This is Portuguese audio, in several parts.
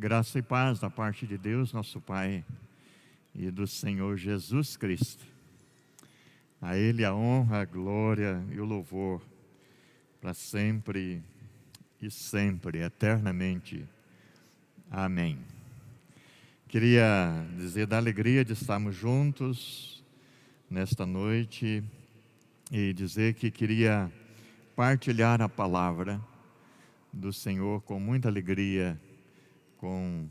Graça e paz da parte de Deus, nosso Pai, e do Senhor Jesus Cristo. A Ele a honra, a glória e o louvor, para sempre e sempre, eternamente. Amém. Queria dizer da alegria de estarmos juntos nesta noite e dizer que queria partilhar a palavra do Senhor com muita alegria com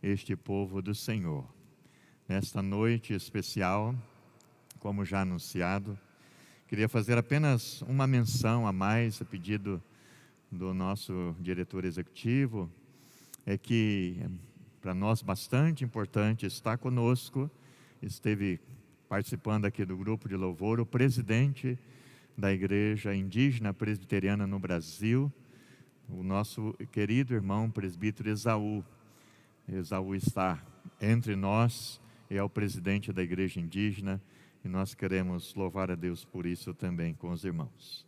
este povo do Senhor. Nesta noite especial, como já anunciado, queria fazer apenas uma menção a mais, a pedido do nosso diretor executivo, é que para nós bastante importante estar conosco, esteve participando aqui do grupo de louvor, o presidente da Igreja Indígena Presbiteriana no Brasil, o nosso querido irmão presbítero Esaú. Esaú está entre nós, é o presidente da Igreja Indígena, e nós queremos louvar a Deus por isso também com os irmãos.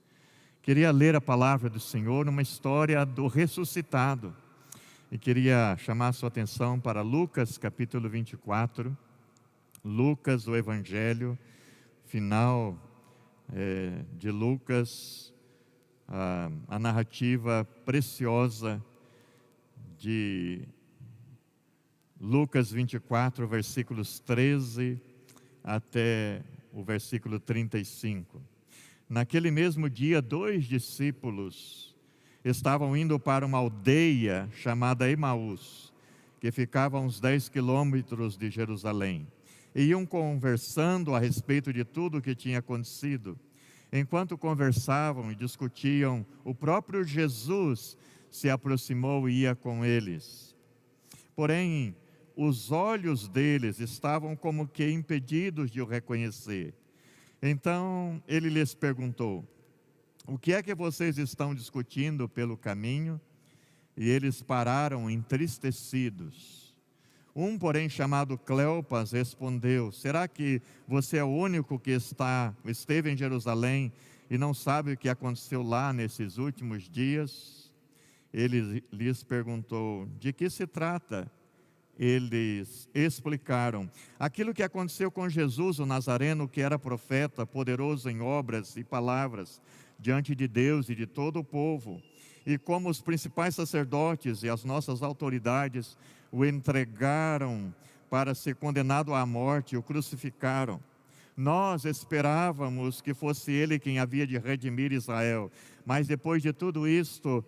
Queria ler a palavra do Senhor numa história do ressuscitado, e queria chamar a sua atenção para Lucas capítulo 24, Lucas, o Evangelho, final de Lucas, a narrativa preciosa de Lucas 24, versículos 13 até o versículo 35. Naquele mesmo dia, 2 discípulos estavam indo para uma aldeia chamada Emaús, que ficava a uns 10 quilômetros de Jerusalém, e iam conversando a respeito de tudo o que tinha acontecido. Enquanto conversavam e discutiam, o próprio Jesus se aproximou e ia com eles. Porém, os olhos deles estavam como que impedidos de o reconhecer. Então ele lhes perguntou: o que é que vocês estão discutindo pelo caminho? E eles pararam entristecidos. Um, porém, chamado Cleopas, respondeu: será que você é o único que esteve em Jerusalém e não sabe o que aconteceu lá nesses últimos dias? Ele lhes perguntou: de que se trata? Eles explicaram: aquilo que aconteceu com Jesus, o Nazareno, que era profeta, poderoso em obras e palavras, diante de Deus e de todo o povo, e como os principais sacerdotes e as nossas autoridades o entregaram para ser condenado à morte e o crucificaram. Nós esperávamos que fosse ele quem havia de redimir Israel, mas depois de tudo isto,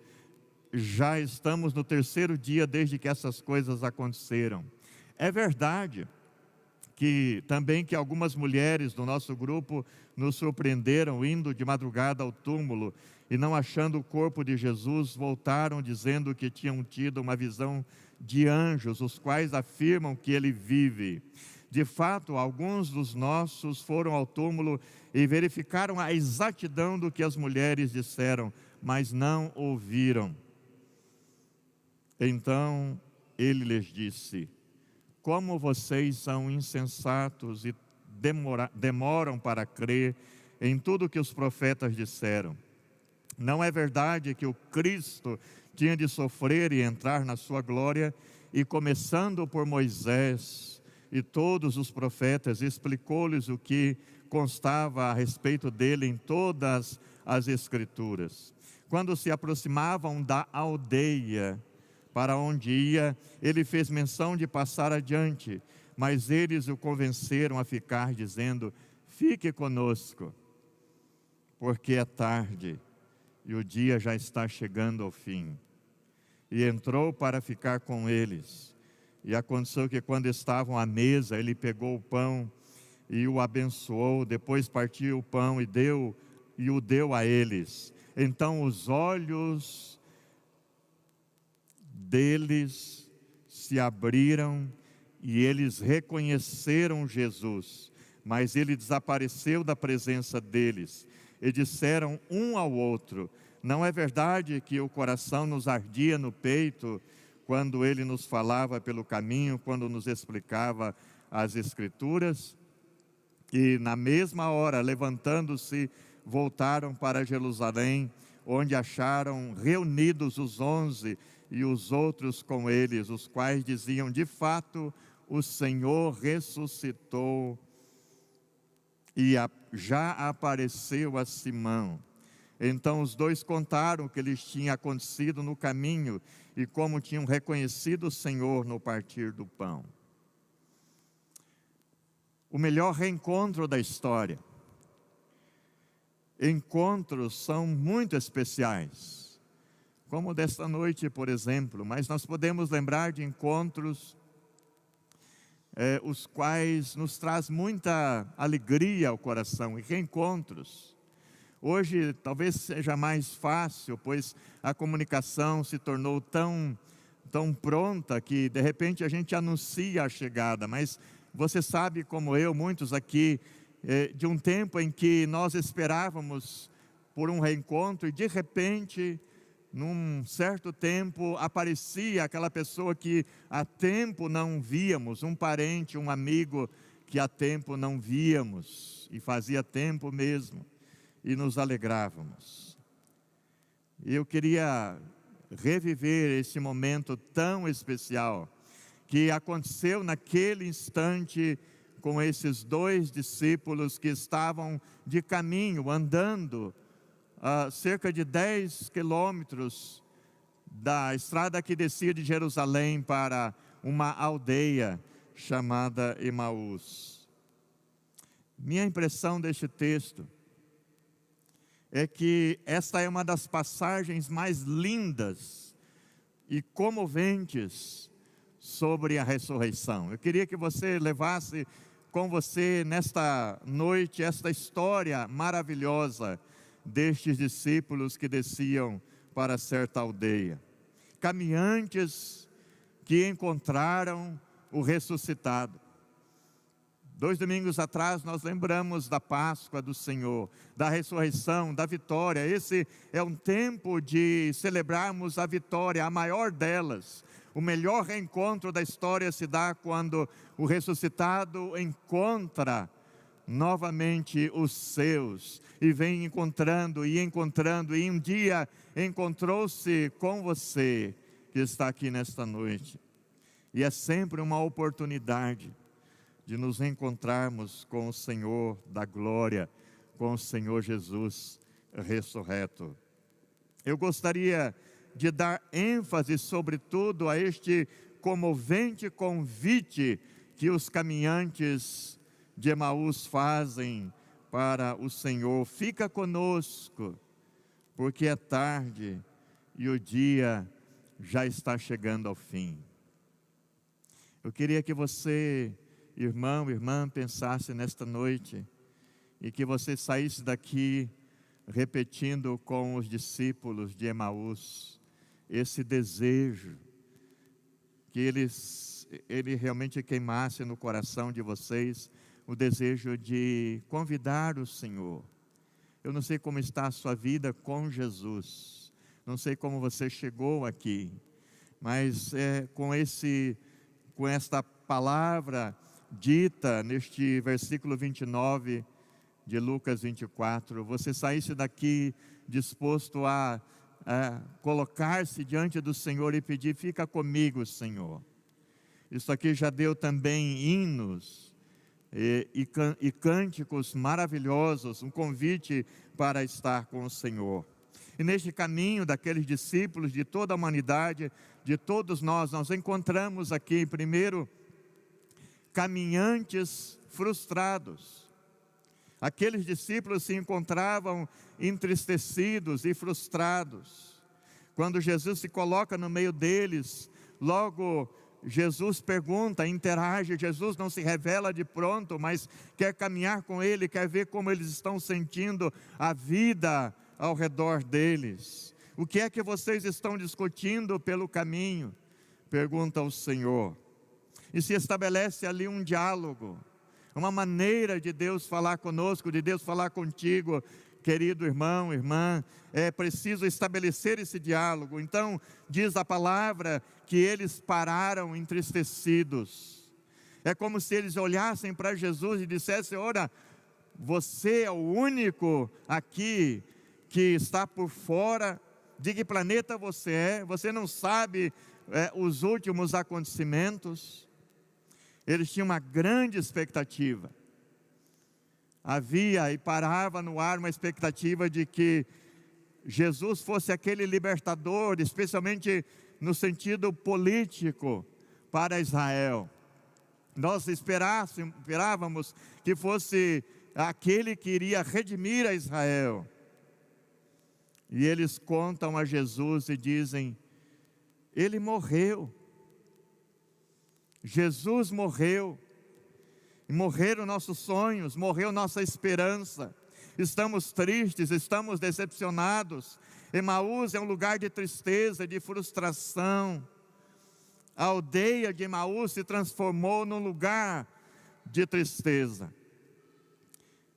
já estamos no 3º dia desde que essas coisas aconteceram. É verdade que algumas mulheres do nosso grupo nos surpreenderam indo de madrugada ao túmulo e, não achando o corpo de Jesus, voltaram dizendo que tinham tido uma visão de anjos, os quais afirmam que ele vive. De fato, alguns dos nossos foram ao túmulo e verificaram a exatidão do que as mulheres disseram, mas não ouviram. Então ele lhes disse: como vocês são insensatos e demoram para crer em tudo que os profetas disseram. Não é verdade que o Cristo tinha de sofrer e entrar na sua glória? E começando por Moisés e todos os profetas, explicou-lhes o que constava a respeito dele em todas as Escrituras. Quando se aproximavam da aldeia para onde ia, ele fez menção de passar adiante, mas eles o convenceram a ficar, dizendo: fique conosco, porque é tarde e o dia já está chegando ao fim. E entrou para ficar com eles. E aconteceu que, quando estavam à mesa, ele pegou o pão e o abençoou, depois partiu o pão e o deu a eles. Então os olhos deles se abriram e eles reconheceram Jesus, mas ele desapareceu da presença deles e disseram um ao outro: não é verdade que o coração nos ardia no peito quando ele nos falava pelo caminho, quando nos explicava as Escrituras? E na mesma hora, levantando-se, voltaram para Jerusalém, onde acharam reunidos os 11 e os outros com eles, os quais diziam: de fato, o Senhor ressuscitou e já apareceu a Simão. Então os dois contaram o que lhes tinha acontecido no caminho e como tinham reconhecido o Senhor no partir do pão. O melhor reencontro da história. Encontros são muito especiais, como desta noite, por exemplo, mas nós podemos lembrar de encontros os quais nos traz muita alegria ao coração, e reencontros. Hoje talvez seja mais fácil, pois a comunicação se tornou tão pronta que de repente a gente anuncia a chegada, mas você sabe como eu, muitos aqui, de um tempo em que nós esperávamos por um reencontro e de repente, num certo tempo, aparecia aquela pessoa que há tempo não víamos, um parente, um amigo que há tempo não víamos, e fazia tempo mesmo, e nos alegrávamos. E eu queria reviver esse momento tão especial, que aconteceu naquele instante com esses dois discípulos que estavam de caminho, andando cerca de 10 quilômetros da estrada que descia de Jerusalém para uma aldeia chamada Emaús. Minha impressão deste texto é que esta é uma das passagens mais lindas e comoventes sobre a ressurreição. Eu queria que você levasse com você nesta noite esta história maravilhosa destes discípulos que desciam para certa aldeia, caminhantes que encontraram o ressuscitado. 2 domingos atrás nós lembramos da Páscoa do Senhor, da ressurreição, da vitória. Esse é um tempo de celebrarmos a vitória, a maior delas. O melhor reencontro da história se dá quando o ressuscitado encontra novamente os seus, e vem encontrando, e um dia encontrou-se com você, que está aqui nesta noite. E é sempre uma oportunidade de nos encontrarmos com o Senhor da glória, com o Senhor Jesus ressurreto. Eu gostaria de dar ênfase sobretudo a este comovente convite que os caminhantes de Emaús fazem para o Senhor: fica conosco, porque é tarde e o dia já está chegando ao fim. Eu queria que você, irmão, irmã, pensasse nesta noite e que você saísse daqui repetindo com os discípulos de Emaús esse desejo, que ele realmente queimasse no coração de vocês o desejo de convidar o Senhor. Eu não sei como está a sua vida com Jesus, não sei como você chegou aqui, mas com esta palavra dita neste versículo 29 de Lucas 24, você saísse daqui disposto a colocar-se diante do Senhor e pedir: fica comigo, Senhor. Isso aqui já deu também hinos e cânticos maravilhosos, um convite para estar com o Senhor. E neste caminho daqueles discípulos, de toda a humanidade, de todos nós encontramos aqui, primeiro, caminhantes frustrados. Aqueles discípulos se encontravam entristecidos e frustrados. Quando Jesus se coloca no meio deles, logo Jesus pergunta, interage. Jesus não se revela de pronto, mas quer caminhar com ele, quer ver como eles estão sentindo a vida ao redor deles. O que é que vocês estão discutindo pelo caminho? Pergunta o Senhor. E se estabelece ali um diálogo, uma maneira de Deus falar conosco, de Deus falar contigo, querido irmão, irmã. É preciso estabelecer esse diálogo. Então, diz a palavra que eles pararam entristecidos. É como se eles olhassem para Jesus e dissessem: ora, você é o único aqui que está por fora de que planeta você é, você não sabe os últimos acontecimentos. Eles tinham uma grande expectativa. Havia e parava no ar uma expectativa de que Jesus fosse aquele libertador, especialmente no sentido político, para Israel. Nós esperávamos que fosse aquele que iria redimir a Israel. E eles contam a Jesus e dizem: ele morreu. Jesus morreu. E morreram nossos sonhos, morreu nossa esperança. Estamos tristes, estamos decepcionados. Emaús é um lugar de tristeza, de frustração. A aldeia de Emaús se transformou num lugar de tristeza.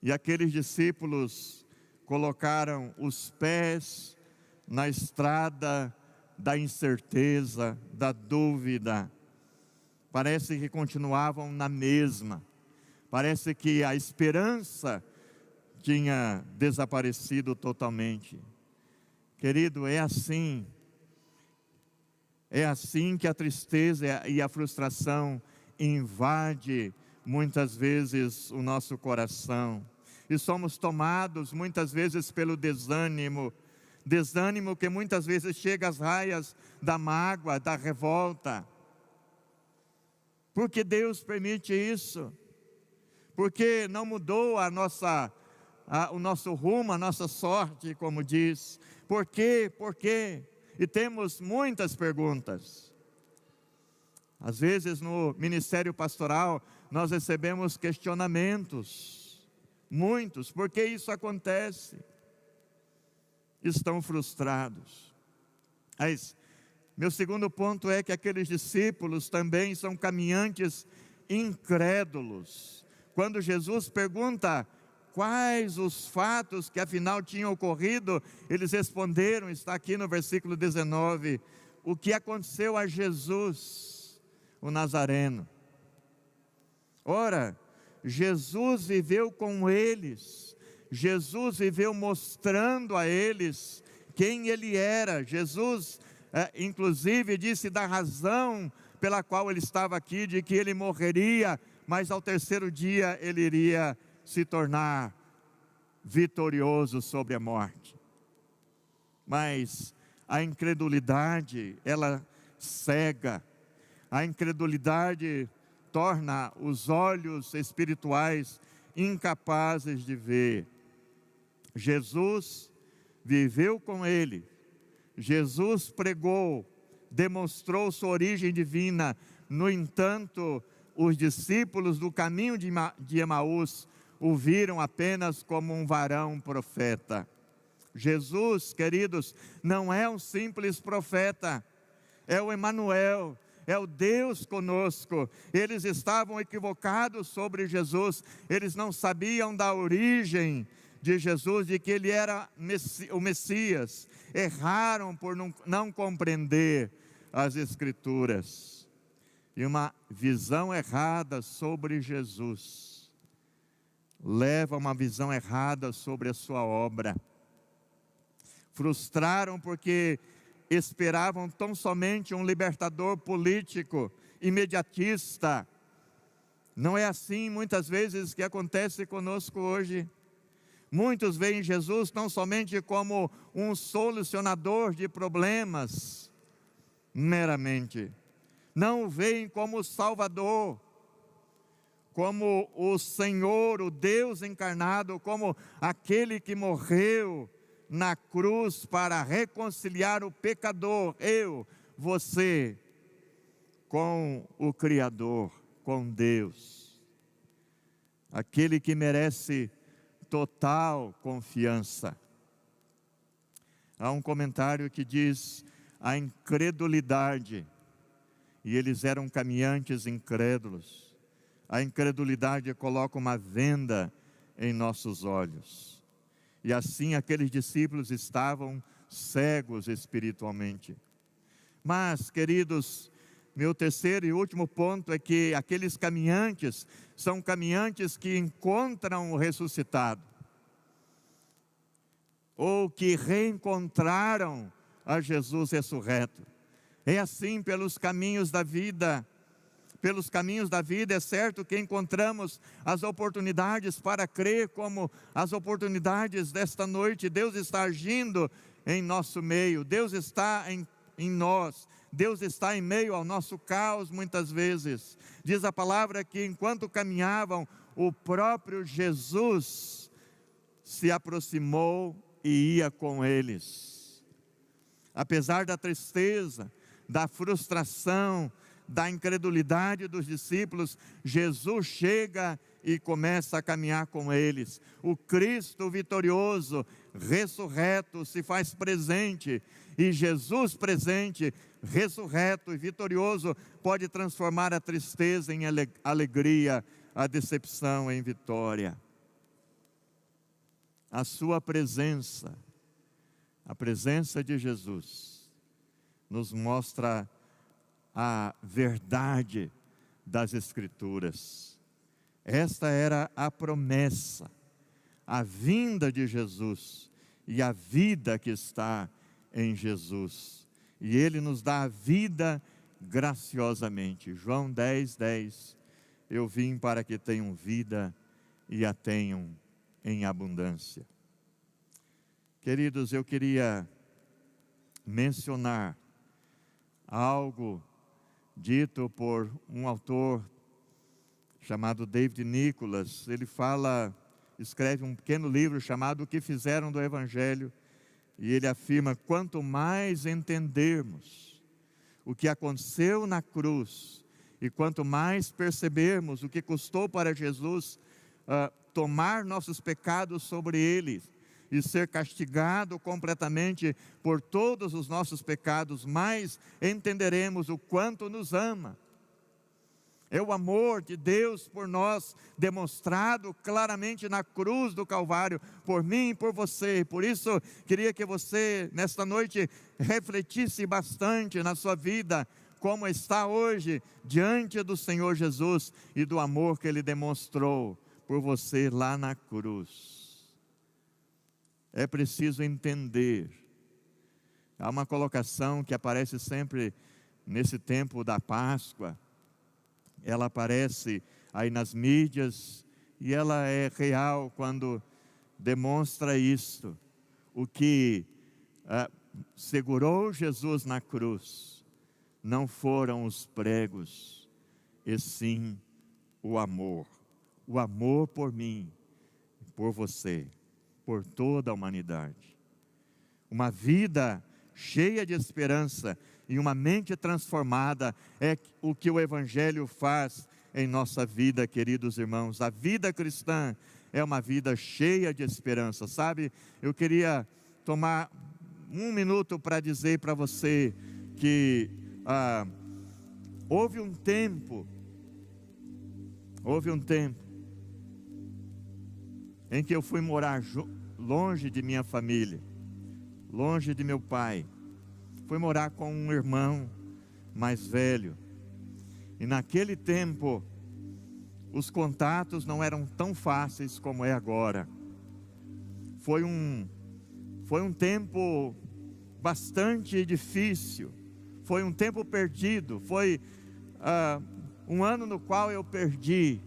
E aqueles discípulos colocaram os pés na estrada da incerteza, da dúvida. Parece que continuavam na mesma. Parece que a esperança tinha desaparecido totalmente. Querido, é assim que a tristeza e a frustração invade muitas vezes o nosso coração. E somos tomados muitas vezes pelo desânimo que muitas vezes chega às raias da mágoa, da revolta. Por que Deus permite isso? Porque não mudou o nosso rumo, a nossa sorte, como diz. Por quê? Por quê? E temos muitas perguntas. Às vezes no ministério pastoral nós recebemos questionamentos, muitos. Por que isso acontece? Estão frustrados. Mas meu segundo ponto é que aqueles discípulos também são caminhantes incrédulos. Quando Jesus pergunta quais os fatos que afinal tinham ocorrido, eles responderam, está aqui no versículo 19, o que aconteceu a Jesus, o Nazareno. Ora, Jesus viveu com eles, Jesus viveu mostrando a eles quem Ele era. Jesus, inclusive, disse da razão pela qual Ele estava aqui, de que Ele morreria, mas ao terceiro dia Ele iria se tornar vitorioso sobre a morte. Mas a incredulidade, ela cega. A incredulidade torna os olhos espirituais incapazes de ver. Jesus viveu com ele. Jesus pregou, demonstrou sua origem divina. No entanto, os discípulos do caminho de Emaús o viram apenas como um varão profeta. Jesus, queridos, não é um simples profeta, é o Emanuel, é o Deus conosco. Eles estavam equivocados sobre Jesus, eles não sabiam da origem de Jesus, de que Ele era o Messias. Erraram por não compreender as Escrituras. E uma visão errada sobre Jesus leva a uma visão errada sobre a sua obra. Frustraram porque esperavam tão somente um libertador político, imediatista. Não é assim muitas vezes que acontece conosco hoje. Muitos veem Jesus não somente como um solucionador de problemas, meramente. Não o veem como Salvador, como o Senhor, o Deus encarnado, como aquele que morreu na cruz para reconciliar o pecador, eu, você, com o Criador, com Deus. Aquele que merece total confiança. Há um comentário que diz: a incredulidade, e eles eram caminhantes incrédulos, a incredulidade coloca uma venda em nossos olhos. E assim aqueles discípulos estavam cegos espiritualmente. Mas, queridos, meu terceiro e último ponto é que aqueles caminhantes são caminhantes que encontram o ressuscitado, ou que reencontraram a Jesus ressurreto. É assim pelos caminhos da vida. Pelos caminhos da vida é certo que encontramos as oportunidades para crer, como as oportunidades desta noite. Deus está agindo em nosso meio, Deus está em nós, Deus está em meio ao nosso caos muitas vezes. Diz a palavra que enquanto caminhavam, o próprio Jesus se aproximou e ia com eles. Apesar da tristeza, da frustração, da incredulidade dos discípulos, Jesus chega e começa a caminhar com eles. O Cristo vitorioso, ressurreto, se faz presente, e Jesus presente, ressurreto e vitorioso, pode transformar a tristeza em alegria, a decepção em vitória. A sua presença, a presença de Jesus, nos mostra a verdade das Escrituras. Esta era a promessa, a vinda de Jesus e a vida que está em Jesus. E Ele nos dá a vida graciosamente. João 10:10, eu vim para que tenham vida e a tenham em abundância. Queridos, eu queria mencionar algo dito por um autor chamado David Nicholas. Ele escreve um pequeno livro chamado O que Fizeram do Evangelho, e ele afirma: quanto mais entendermos o que aconteceu na cruz, e quanto mais percebermos o que custou para Jesus tomar nossos pecados sobre Ele, e ser castigado completamente por todos os nossos pecados, mais entenderemos o quanto nos ama. É o amor de Deus por nós, demonstrado claramente na cruz do Calvário, por mim e por você. Por isso, queria que você, nesta noite, refletisse bastante na sua vida, como está hoje, diante do Senhor Jesus, e do amor que Ele demonstrou por você lá na cruz. É preciso entender. Há uma colocação que aparece sempre nesse tempo da Páscoa. Ela aparece aí nas mídias e ela é real quando demonstra isto. O que segurou Jesus na cruz não foram os pregos, e sim o amor. O amor por mim, por você, por toda a humanidade. Uma vida cheia de esperança e uma mente transformada é o que o Evangelho faz em nossa vida, queridos irmãos. A vida cristã é uma vida cheia de esperança, sabe? Eu queria tomar um minuto para dizer para você que houve um tempo em que eu fui morar longe de minha família, longe de meu pai. Fui morar com um irmão mais velho. E naquele tempo, os contatos não eram tão fáceis como é agora. Foi um tempo bastante difícil. Foi um tempo perdido. Foi um ano no qual eu perdi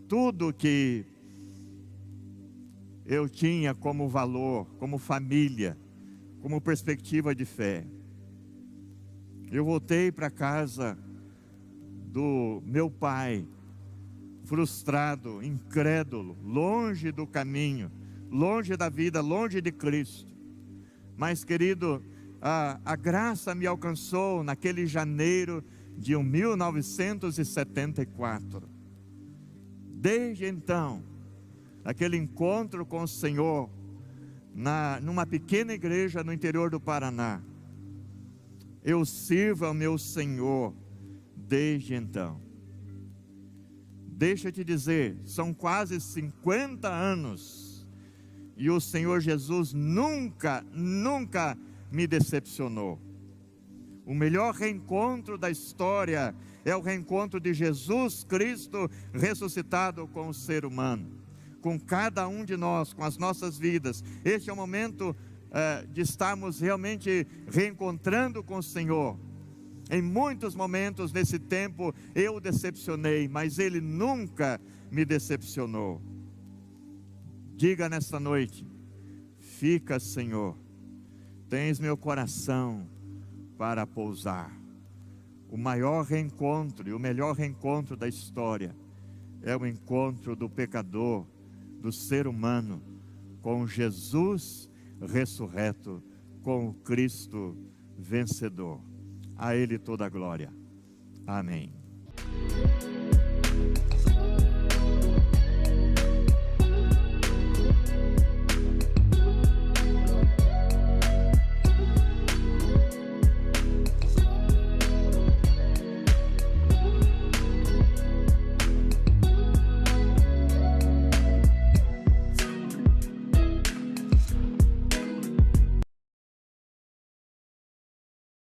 tudo que eu tinha como valor, como família, como perspectiva de fé. Eu voltei para casa do meu pai, frustrado, incrédulo, longe do caminho, longe da vida, longe de Cristo. Mas, querido, a graça me alcançou naquele janeiro de 1974. Desde então, aquele encontro com o Senhor, numa pequena igreja no interior do Paraná, eu sirvo ao meu Senhor desde então. Deixa eu te dizer, são quase 50 anos, e o Senhor Jesus nunca me decepcionou. O melhor reencontro da história é o reencontro de Jesus Cristo ressuscitado com o ser humano, com cada um de nós, com as nossas vidas. Este é o momento de estarmos realmente reencontrando com o Senhor. Em muitos momentos nesse tempo eu decepcionei, mas Ele nunca me decepcionou. Diga nesta noite: fica, Senhor, tens meu coração para pousar. O maior reencontro e o melhor reencontro da história é o encontro do pecador, do ser humano, com Jesus ressurreto, com o Cristo vencedor. A Ele toda a glória. Amém.